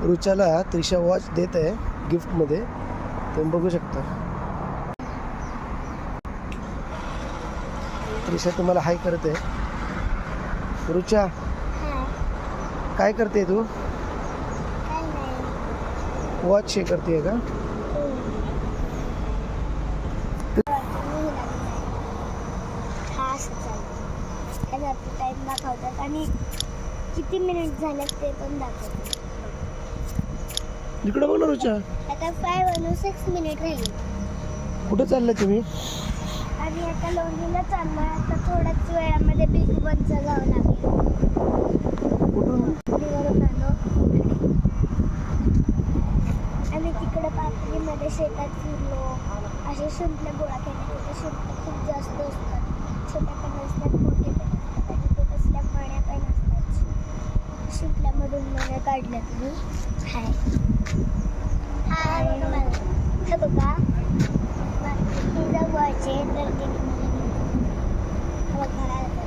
रुचाला Trisha watch देत आहे गिफ्टमध्ये, तुम्ही बघू शकता. त्रिशा तुम्हाला हाय करते. रुचा काय करते तू? वॉच शे करते का? टाइम दाखवतात आणि किती मिनिट झाले ते पण दाखवतात. इकडे बघ ना रुचा. आता 5:06 मिनिट राहिली. कुठे चालले तुम्ही? आणि आता लोणीला चाललोय. आता थोड्याच वेळामध्ये बिग बनचं जावं लागेल. कुठून? वरून आलो आणि तिकडे पापडीमध्ये शेतात फिरलो. असे शिंपले गोळा केले. तिथे शिंपले खूप जास्त असतात. छोट्या पण असतात, मोठे पण असतात आणि ते कसल्या पाण्या पण असतात. शिंपल्यामधून मण्या काढल्या तुम्ही. हाय हाय हे बघा. तिचा वॉच आहे तर ते बघा.